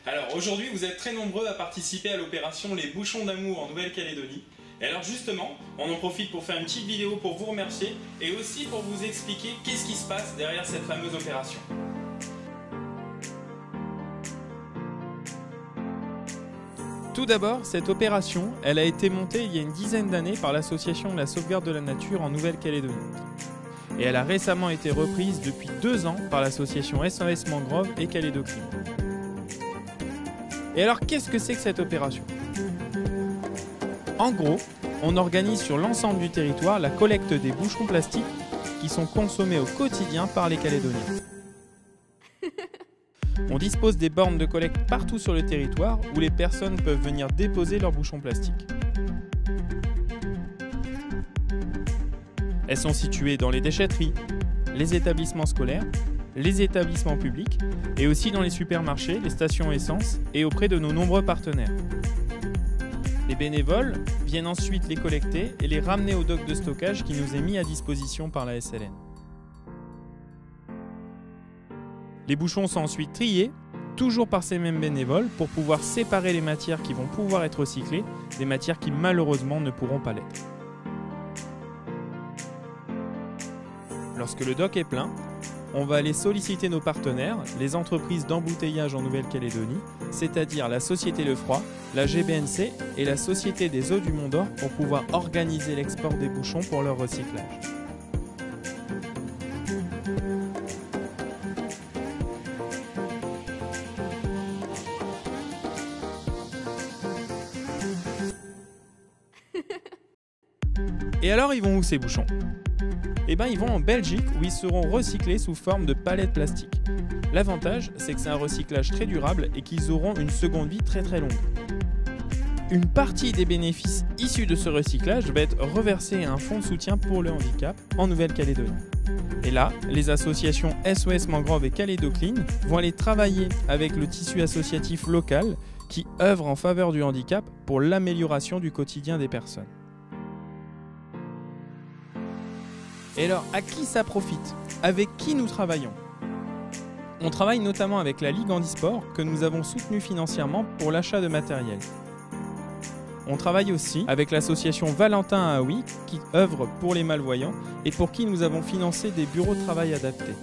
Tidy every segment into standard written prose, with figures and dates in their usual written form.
Alors aujourd'hui, vous êtes très nombreux à participer à l'opération Les Bouchons d'amour en Nouvelle-Calédonie. Et alors justement, on en profite pour faire une petite vidéo pour vous remercier et aussi pour vous expliquer qu'est-ce qui se passe derrière cette fameuse opération. Tout d'abord, cette opération, elle a été montée il y a une dizaine d'années par l'association de la sauvegarde de la nature en Nouvelle-Calédonie. Et elle a récemment été reprise depuis 2 ans par l'association SOS Mangrove et Calédo Clean. Et alors, qu'est-ce que c'est que cette opération ? En gros, on organise sur l'ensemble du territoire la collecte des bouchons plastiques qui sont consommés au quotidien par les Calédoniens. On dispose des bornes de collecte partout sur le territoire où les personnes peuvent venir déposer leurs bouchons plastiques. Elles sont situées dans les déchetteries, les établissements scolaires, les établissements publics et aussi dans les supermarchés, les stations essence et auprès de nos nombreux partenaires. Les bénévoles viennent ensuite les collecter et les ramener au dock de stockage qui nous est mis à disposition par la SLN. Les bouchons sont ensuite triés, toujours par ces mêmes bénévoles, pour pouvoir séparer les matières qui vont pouvoir être recyclées des matières qui malheureusement ne pourront pas l'être. Lorsque le dock est plein, on va aller solliciter nos partenaires, les entreprises d'embouteillage en Nouvelle-Calédonie, c'est-à-dire la Société Le Froid, la GBNC et la Société des Eaux du Mont d'Or pour pouvoir organiser l'export des bouchons pour leur recyclage. Et alors, ils vont où ces bouchons ? Eh bien, ils vont en Belgique où ils seront recyclés sous forme de palettes plastiques. L'avantage, c'est que c'est un recyclage très durable et qu'ils auront une seconde vie très longue. Une partie des bénéfices issus de ce recyclage va être reversée à un fonds de soutien pour le handicap en Nouvelle-Calédonie. Et là, les associations SOS Mangrove et Calédo Clean vont aller travailler avec le tissu associatif local qui œuvre en faveur du handicap pour l'amélioration du quotidien des personnes. Et alors, à qui ça profite ? Avec qui nous travaillons ? On travaille notamment avec la Ligue Handisport que nous avons soutenue financièrement pour l'achat de matériel. On travaille aussi avec l'association Valentin Aoui qui œuvre pour les malvoyants et pour qui nous avons financé des bureaux de travail adaptés.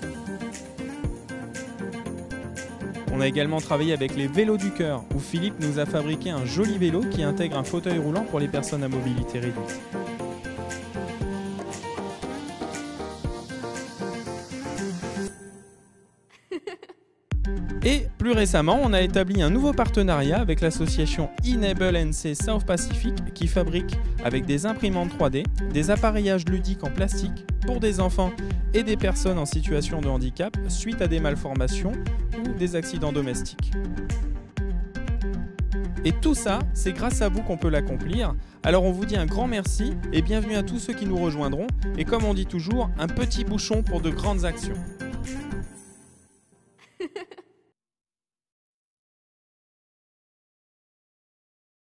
On a également travaillé avec les Vélos du Cœur où Philippe nous a fabriqué un joli vélo qui intègre un fauteuil roulant pour les personnes à mobilité réduite. Et plus récemment, on a établi un nouveau partenariat avec l'association Enable NC South Pacific qui fabrique avec des imprimantes 3D des appareillages ludiques en plastique pour des enfants et des personnes en situation de handicap suite à des malformations ou des accidents domestiques. Et tout ça, c'est grâce à vous qu'on peut l'accomplir. Alors on vous dit un grand merci et bienvenue à tous ceux qui nous rejoindront. Et comme on dit toujours, un petit bouchon pour de grandes actions.